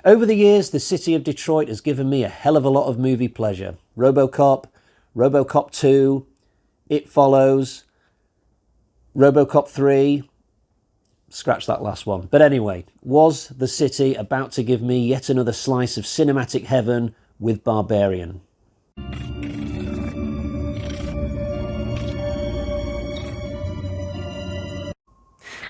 Over the years, the city of Detroit has given me a hell of a lot of movie pleasure. RoboCop, RoboCop 2, It Follows, RoboCop 3, scratch that last one. But anyway, was the city about to give me yet another slice of cinematic heaven with Barbarian?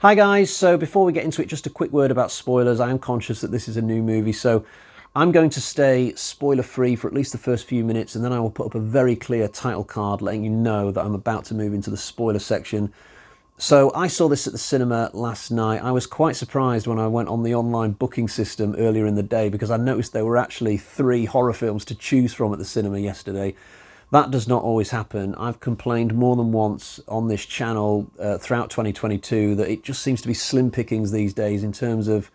Hi guys, so before we get into it, just a quick word about spoilers. I am conscious that this is a new movie, so I'm going to stay spoiler free for at least the first few minutes, and then I will put up a very clear title card letting you know that I'm about to move into the spoiler section. So I saw this at the cinema last night. I was quite surprised when I went on the online booking system earlier in the day because I noticed there were actually 3 horror films to choose from at the cinema yesterday. That does not always happen. I've complained more than once on this channel throughout 2022 that it just seems to be slim pickings these days in terms of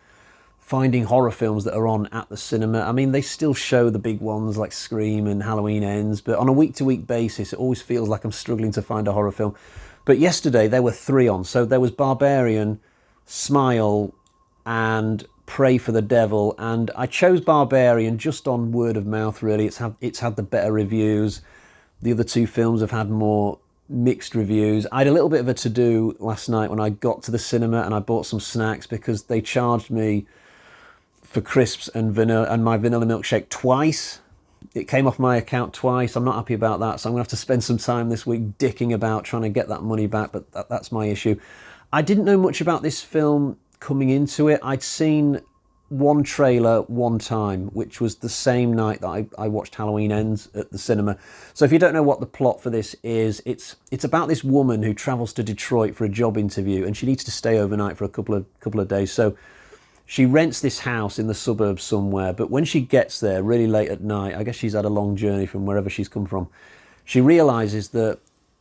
finding horror films that are on at the cinema. I mean, they still show the big ones like Scream and Halloween Ends, but on a week-to-week basis, it always feels like I'm struggling to find a horror film. But yesterday, there were 3 on. So there was Barbarian, Smile, and Pray for the Devil. And I chose Barbarian just on word of mouth, really. It's had the better reviews. The other 2 films have had more mixed reviews. I had a little bit of a to-do last night when I got to the cinema and I bought some snacks because they charged me for crisps and my vanilla milkshake twice. It came off my account twice. I'm not happy about that, so I'm going to have to spend some time this week dicking about trying to get that money back, but that's my issue. I didn't know much about this film coming into it. I'd seen one trailer one time, which was the same night that I watched Halloween Ends at the cinema. So if you don't know what the plot for this is, it's about this woman who travels to Detroit for a job interview, and she needs to stay overnight for a couple of days. So she rents this house in the suburbs somewhere, but when she gets there really late at night, I guess she's had a long journey from wherever she's come from, she realizes that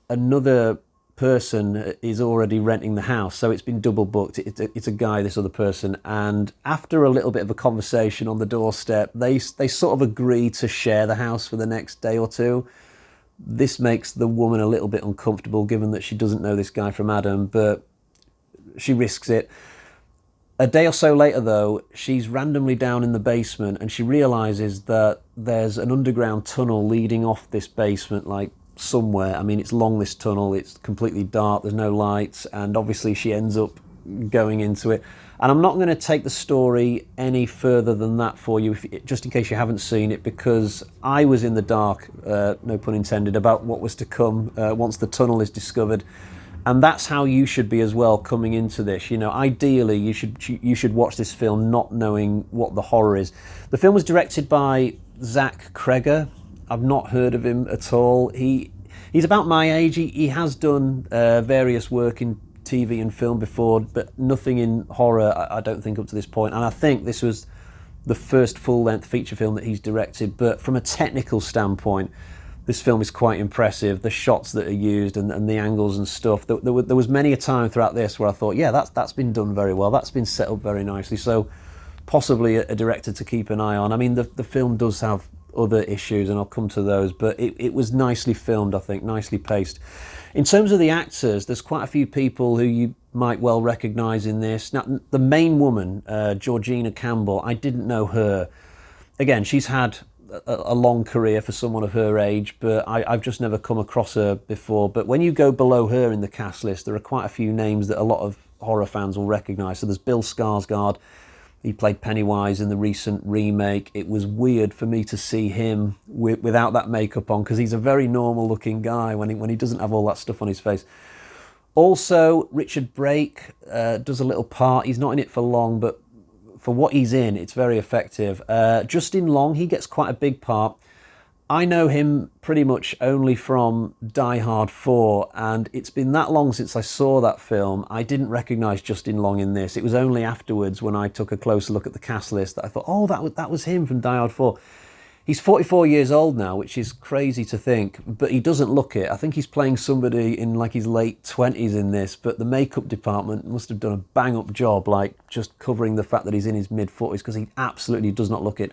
another person is already renting the house, so it's been double booked. It's a guy, this other person, and after a little bit of a conversation on the doorstep, they sort of agree to share the house for the next day or 2. This makes the woman a little bit uncomfortable given that she doesn't know this guy from Adam, but she risks it. A day or so later though, she's randomly down in the basement and she realizes that there's an underground tunnel leading off this basement, like somewhere. I mean, it's long, this tunnel, it's completely dark, there's no lights, and obviously she ends up going into it. And I'm not going to take the story any further than that for you, just in case you haven't seen it, because I was in the dark, no pun intended, about what was to come once the tunnel is discovered. And that's how you should be as well coming into this. You know, ideally you should watch this film not knowing what the horror is. The film was directed by Zach Cregger. I've not heard of him at all. He's about my age. He has done various work in TV and film before, but nothing in horror, I don't think, up to this point. And I think this was the first full-length feature film that he's directed. But from a technical standpoint, this film is quite impressive. The shots that are used and the angles and stuff. There was many a time throughout this where I thought, yeah, that's been done very well. That's been set up very nicely. So possibly a director to keep an eye on. I mean, the film does have other issues, and I'll come to those, but it was nicely filmed, I think, nicely paced. In terms of the actors, there's quite a few people who you might well recognise in this. Now, the main woman, Georgina Campbell, I didn't know her. Again, she's had a long career for someone of her age, but I've just never come across her before. But when you go below her in the cast list, there are quite a few names that a lot of horror fans will recognise. So there's Bill Skarsgård. He played Pennywise in the recent remake. It was weird for me to see him without that makeup on, because he's a very normal looking guy when he doesn't have all that stuff on his face. Also, Richard Brake does a little part. He's not in it for long, but for what he's in, it's very effective. Justin Long, he gets quite a big part. I know him pretty much only from Die Hard 4, and it's been that long since I saw that film. I didn't recognise Justin Long in this. It was only afterwards, when I took a closer look at the cast list, that I thought, oh, that was him from Die Hard 4. He's 44 years old now, which is crazy to think, but he doesn't look it. I think he's playing somebody in like his late 20s in this, but the makeup department must have done a bang-up job, like just covering the fact that he's in his mid-40s, because he absolutely does not look it.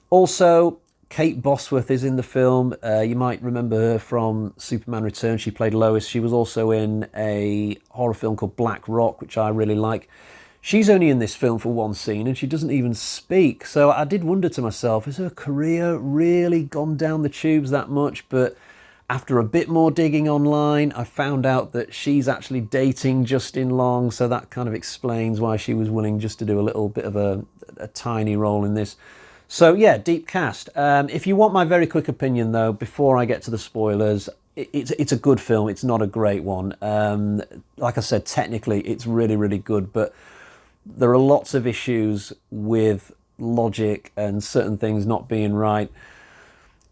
Also, Kate Bosworth is in the film. You might remember her from Superman Returns. She played Lois. She was also in a horror film called Black Rock, which I really like. She's only in this film for one scene and she doesn't even speak. So I did wonder to myself, has her career really gone down the tubes that much? But after a bit more digging online, I found out that she's actually dating Justin Long. So that kind of explains why she was willing just to do a little bit of a tiny role in this. So yeah, deep cast. If you want my very quick opinion though, before I get to the spoilers, it's a good film. It's not a great one. Like I said, technically it's really, really good, but there are lots of issues with logic and certain things not being right.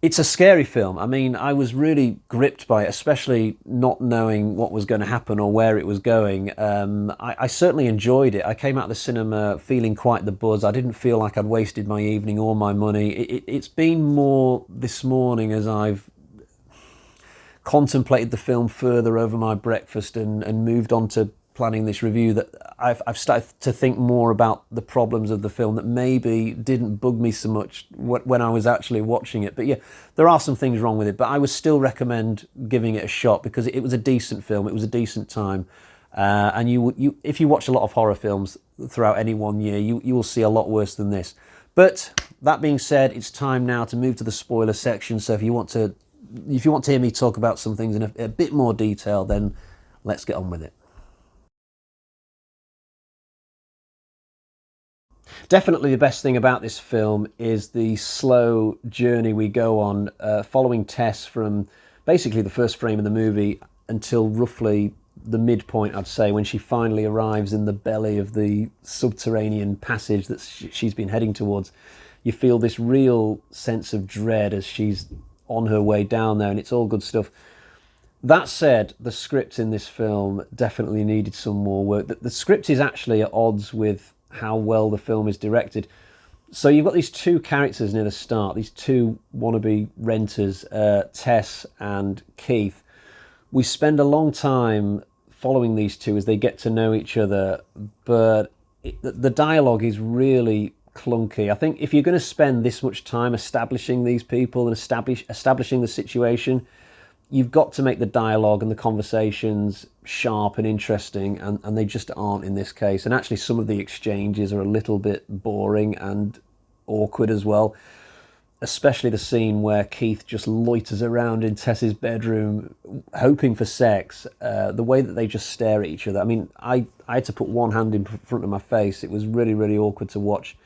It's a scary film. I mean, I was really gripped by it, especially not knowing what was going to happen or where it was going. I certainly enjoyed it. I came out of the cinema feeling quite the buzz. I didn't feel like I'd wasted my evening or my money. It's been more this morning as I've contemplated the film further over my breakfast and moved on to planning this review that I've started to think more about the problems of the film that maybe didn't bug me so much when I was actually watching it. But yeah, there are some things wrong with it, but I would still recommend giving it a shot because it was a decent film. It was a decent time. And if you watch a lot of horror films throughout any one year, you will see a lot worse than this. But that being said, it's time now to move to the spoiler section. So if you want to hear me talk about some things in a bit more detail, then let's get on with it. Definitely the best thing about this film is the slow journey we go on, following Tess from basically the first frame of the movie until roughly the midpoint, I'd say, when she finally arrives in the belly of the subterranean passage that she's been heading towards. You feel this real sense of dread as she's on her way down there, and it's all good stuff. That said, the script in this film definitely needed some more work. The script is actually at odds with how well the film is directed. So you've got these two characters near the start, these two wannabe renters, Tess and Keith. We spend a long time following these two as they get to know each other, but the dialogue is really clunky. I think if you're going to spend this much time establishing these people and establishing the situation, you've got to make the dialogue and the conversations sharp and interesting, and they just aren't in this case. And actually some of the exchanges are a little bit boring and awkward as well, especially the scene where Keith just loiters around in Tess's bedroom hoping for sex. The way that they just stare at each other. I mean, I had to put one hand in front of my face. It was really, really awkward to watch.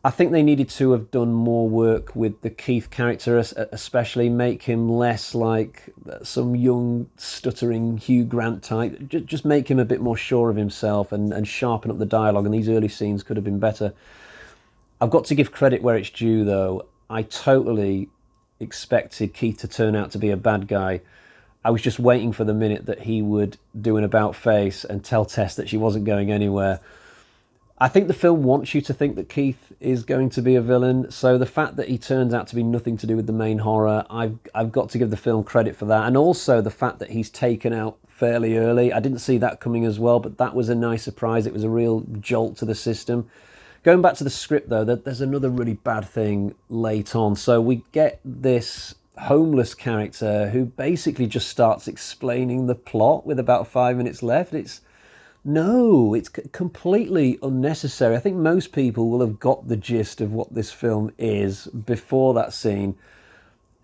I think they needed to have done more work with the Keith character, especially make him less like some young, stuttering Hugh Grant type. Just make him a bit more sure of himself and sharpen up the dialogue, and these early scenes could have been better. I've got to give credit where it's due, though. I totally expected Keith to turn out to be a bad guy. I was just waiting for the minute that he would do an about-face and tell Tess that she wasn't going anywhere. I think the film wants you to think that Keith is going to be a villain, so the fact that he turns out to be nothing to do with the main horror, I've got to give the film credit for that. And also the fact that he's taken out fairly early. I didn't see that coming as well, but that was a nice surprise. It was a real jolt to the system. Going back to the script, though, there's another really bad thing late on. So we get this homeless character who basically just starts explaining the plot with about 5 minutes left. It's completely unnecessary. I think most people will have got the gist of what this film is before that scene.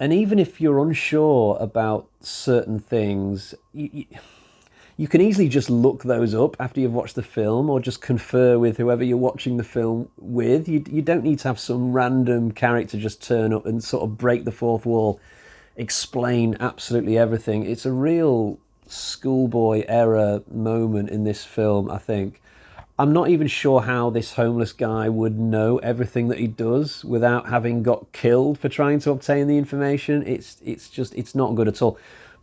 And even if you're unsure about certain things, you can easily just look those up after you've watched the film, or just confer with whoever you're watching the film with. You don't need to have some random character just turn up and sort of break the fourth wall, explain absolutely everything. It's a real schoolboy era moment in this film, I think. I'm not even sure how this homeless guy would know everything that he does without having got killed for trying to obtain the information. It's not good at all.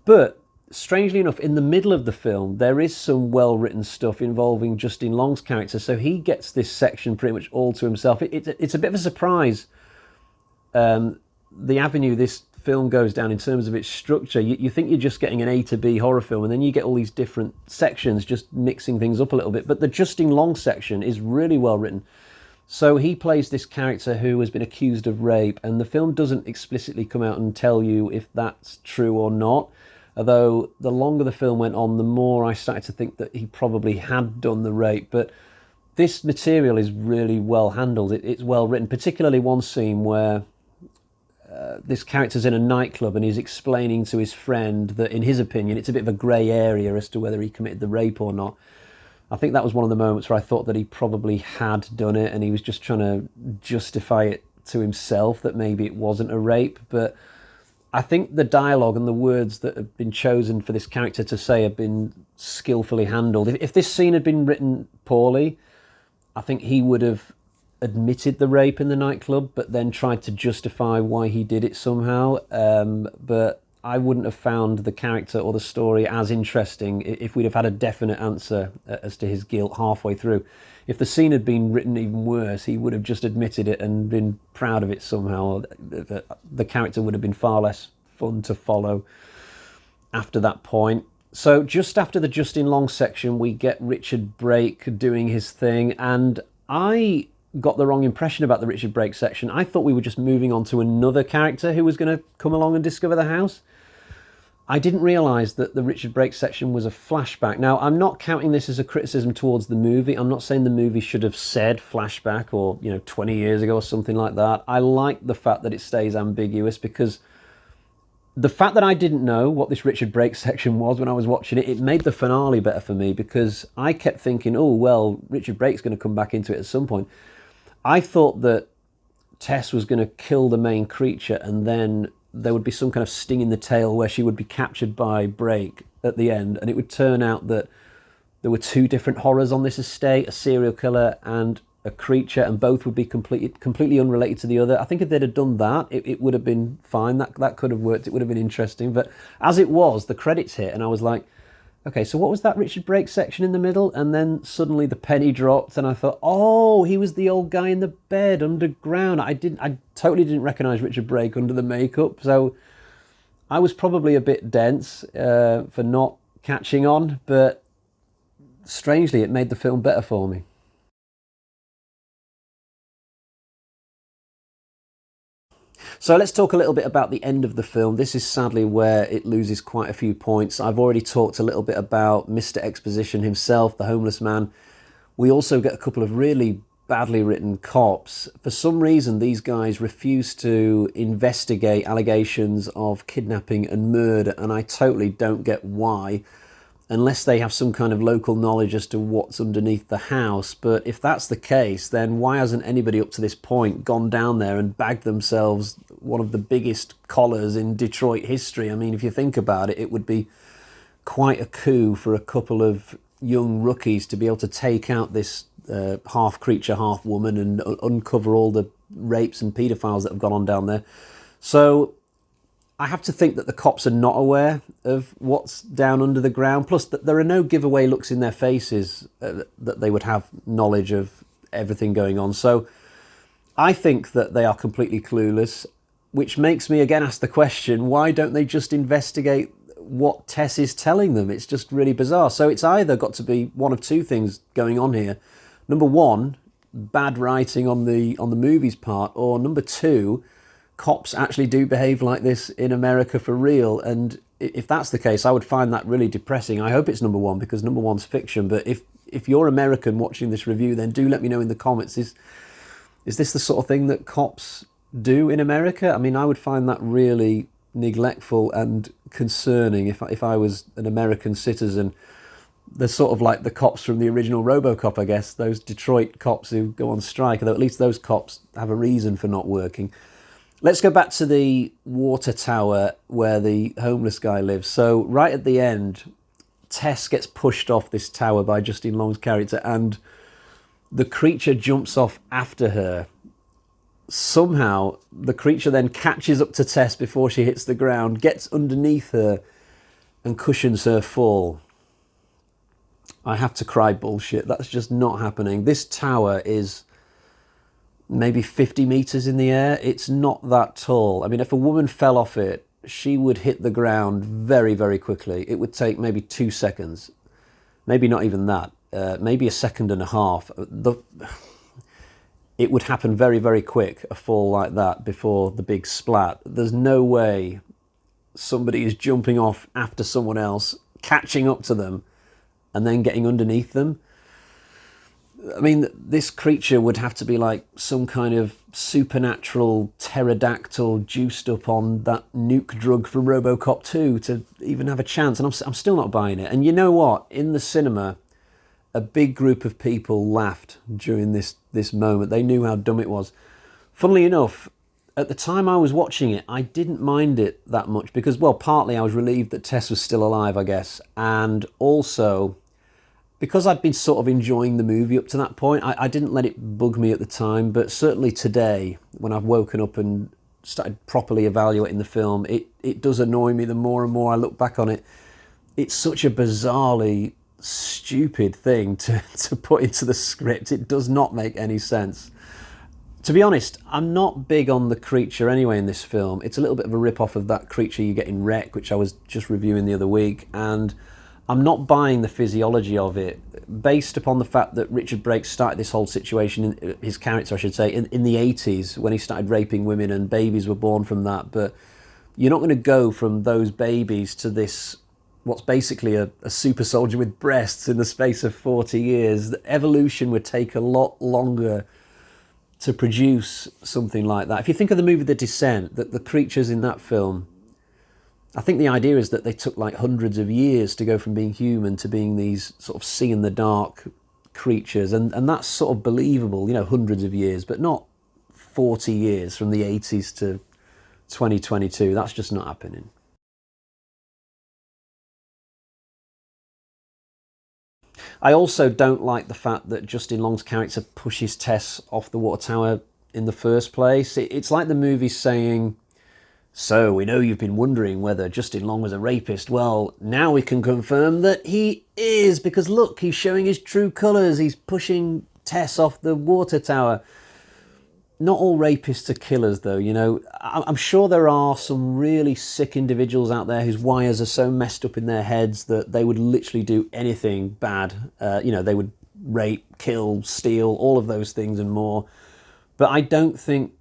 But strangely enough, in the middle of the film, there is some well-written stuff involving Justin Long's character, so he gets this section pretty much all to himself. It's a bit of a surprise, the avenue this film goes down in terms of its structure. You think you're just getting an A to B horror film, and then you get all these different sections just mixing things up a little bit. But the Justin Long section is really well written. So he plays this character who has been accused of rape, and the film doesn't explicitly come out and tell you if that's true or not. Although the longer the film went on, the more I started to think that he probably had done the rape. But this material is really well handled. It's well written, particularly one scene where this character's in a nightclub and he's explaining to his friend that, in his opinion, it's a bit of a grey area as to whether he committed the rape or not. I think that was one of the moments where I thought that he probably had done it and he was just trying to justify it to himself that maybe it wasn't a rape. But I think the dialogue and the words that have been chosen for this character to say have been skillfully handled. If this scene had been written poorly, I think he would have admitted the rape in the nightclub, but then tried to justify why he did it somehow. But I wouldn't have found the character or the story as interesting if we'd have had a definite answer as to his guilt halfway through. If the scene had been written even worse, he would have just admitted it and been proud of it somehow. The character would have been far less fun to follow after that point. So just after the Justin Long section, we get Richard Brake doing his thing, and I got the wrong impression about the Richard Brake section. I thought we were just moving on to another character who was going to come along and discover the house. I didn't realise that the Richard Brake section was a flashback. Now, I'm not counting this as a criticism towards the movie. I'm not saying the movie should have said flashback or, 20 years ago or something like that. I like the fact that it stays ambiguous, because the fact that I didn't know what this Richard Brake section was when I was watching it, it made the finale better for me, because I kept thinking, oh, well, Richard Brake's going to come back into it at some point. I thought that Tess was going to kill the main creature and then there would be some kind of sting in the tail where she would be captured by Brake at the end, and it would turn out that there were two different horrors on this estate, a serial killer and a creature, and both would be completely unrelated to the other. I think if they'd have done that, it would have been fine. That could have worked. It would have been interesting. But as it was, the credits hit and I was like, okay, so what was that Richard Brake section in the middle? And then suddenly the penny dropped and I thought, oh, he was the old guy in the bed underground. I totally didn't recognise Richard Brake under the makeup. So I was probably a bit dense for not catching on, but strangely it made the film better for me. So let's talk a little bit about the end of the film. This is sadly where it loses quite a few points. I've already talked a little bit about Mr. Exposition himself, the homeless man. We also get a couple of really badly written cops. For some reason, these guys refuse to investigate allegations of kidnapping and murder, and I totally don't get why, unless they have some kind of local knowledge as to what's underneath the house. But if that's the case, then why hasn't anybody up to this point gone down there and bagged themselves one of the biggest collars in Detroit history? I mean, if you think about it, it would be quite a coup for a couple of young rookies to be able to take out this half creature, half woman and uncover all the rapes and paedophiles that have gone on down there. So I have to think that the cops are not aware of what's down under the ground. Plus, that there are no giveaway looks in their faces that they would have knowledge of everything going on. So I think that they are completely clueless, which makes me again ask the question, why don't they just investigate what Tess is telling them? It's just really bizarre. So it's either got to be one of two things going on here. Number one, bad writing on the movie's part, or number two, cops actually do behave like this in America for real. And if that's the case, I would find that really depressing. I hope it's number one, because number one's fiction. But if you're American watching this review, then do let me know in the comments. Is this the sort of thing that cops do in America? I mean, I would find that really neglectful and concerning if I was an American citizen. They're sort of like the cops from the original RoboCop, I guess, those Detroit cops who go on strike, although at least those cops have a reason for not working. Let's go back to the water tower where the homeless guy lives. So right at the end, Tess gets pushed off this tower by Justin Long's character, and the creature jumps off after her. Somehow, the creature then catches up to Tess before she hits the ground, gets underneath her, and cushions her fall. I have to cry bullshit. That's just not happening. This tower is maybe 50 meters in the air. It's not that tall. I mean, if a woman fell off it, she would hit the ground very, very quickly. It would take maybe 2 seconds. Maybe not even that. Maybe a second and a half. It would happen very, very quick, a fall like that, before the big splat. There's no way somebody is jumping off after someone else, catching up to them, and then getting underneath them. I mean, this creature would have to be like some kind of supernatural pterodactyl juiced up on that nuke drug from RoboCop 2 to even have a chance. And I'm still not buying it. And you know what? In the cinema, a big group of people laughed during this moment. They knew how dumb it was. Funnily enough, at the time I was watching it, I didn't mind it that much because, well, partly I was relieved that Tess was still alive, I guess. And also, because I'd been sort of enjoying the movie up to that point, I didn't let it bug me at the time. But certainly today, when I've woken up and started properly evaluating the film, it does annoy me the more and more I look back on it. It's such a bizarrely stupid thing to put into the script. It does not make any sense. To be honest, I'm not big on the creature anyway in this film. It's a little bit of a rip-off of that creature you get in Wreck, which I was just reviewing the other week, and I'm not buying the physiology of it, based upon the fact that Richard Brake started this whole situation, his character I should say, in the 80s, when he started raping women and babies were born from that. But you're not going to go from those babies to this, what's basically a super soldier with breasts in the space of 40 years. The evolution would take a lot longer to produce something like that. If you think of the movie The Descent, that the creatures in that film, I think the idea is that they took like hundreds of years to go from being human to being these sort of see-in-the-dark creatures, and that's sort of believable, you know, hundreds of years, but not 40 years from the 80s to 2022. That's just not happening. I also don't like the fact that Justin Long's character pushes Tess off the water tower in the first place. It's like the movie's saying, so we know you've been wondering whether Justin Long was a rapist. Well, now we can confirm that he is, because look, he's showing his true colours. He's pushing Tess off the water tower. Not all rapists are killers, though, you know. I'm sure there are some really sick individuals out there whose wires are so messed up in their heads that they would literally do anything bad. You know, they would rape, kill, steal, all of those things and more. But I don't think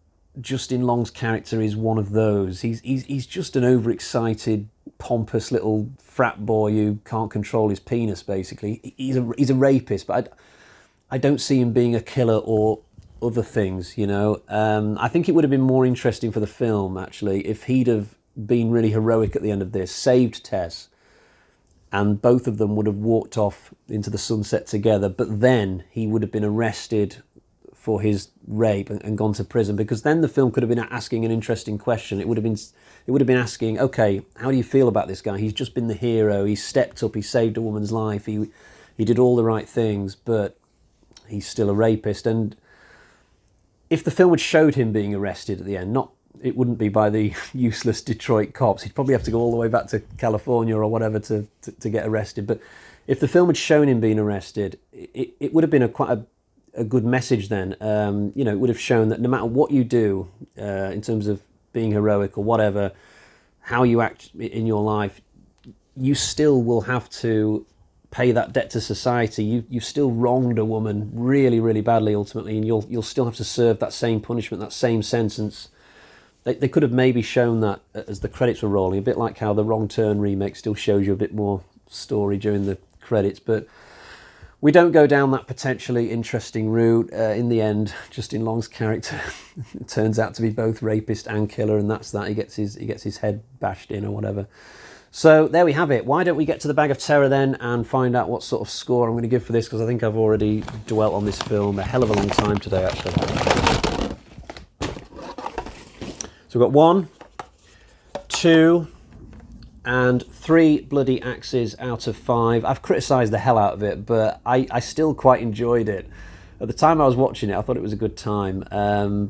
Justin Long's character is one of those. He's just an overexcited, pompous little frat boy who can't control his penis, basically. He's a rapist, but I don't see him being a killer or other things, you know. I think it would have been more interesting for the film, actually, if he'd have been really heroic at the end of this, saved Tess, and both of them would have walked off into the sunset together, but then he would have been arrested for his rape and gone to prison, because then the film could have been asking an interesting question. It would have been asking, okay, how do you feel about this guy? He's just been the hero. He stepped up. He saved a woman's life. He did all the right things, but he's still a rapist. And if the film had showed him being arrested at the end, it wouldn't be by the useless Detroit cops. He'd probably have to go all the way back to California or whatever to get arrested. But if the film had shown him being arrested, it would have been quite a good message then. You know, it would have shown that no matter what you do in terms of being heroic or whatever, how you act in your life, you still will have to pay that debt to society. You've still wronged a woman really, really badly ultimately, and you'll still have to serve that same punishment, that same sentence. They could have maybe shown that as the credits were rolling, a bit like how the Wrong Turn remake still shows you a bit more story during the credits, but we don't go down that potentially interesting route. In the end, Justin Long's character turns out to be both rapist and killer, and that's that. He gets his head bashed in or whatever. So there we have it. Why don't we get to the Bag of Terror then and find out what sort of score I'm going to give for this, because I think I've already dwelt on this film a hell of a long time today, actually. So we've got 1, 2, and 3 bloody axes out of 5. I've criticised the hell out of it, but I still quite enjoyed it. At the time I was watching it, I thought it was a good time.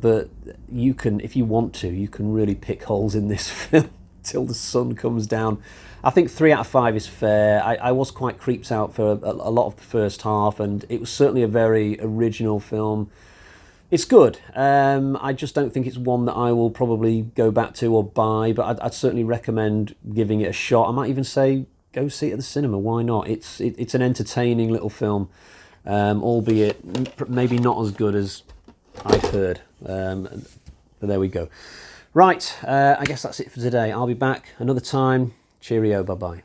But you can, if you want to, you can really pick holes in this film till the sun comes down. I think 3 out of 5 is fair. I was quite creeped out for a lot of the first half, and it was certainly a very original film. It's good. I just don't think it's one that I will probably go back to or buy, but I'd certainly recommend giving it a shot. I might even say go see it at the cinema. Why not? It's an entertaining little film, albeit maybe not as good as I've heard. But there we go. Right, I guess that's it for today. I'll be back another time. Cheerio, bye-bye.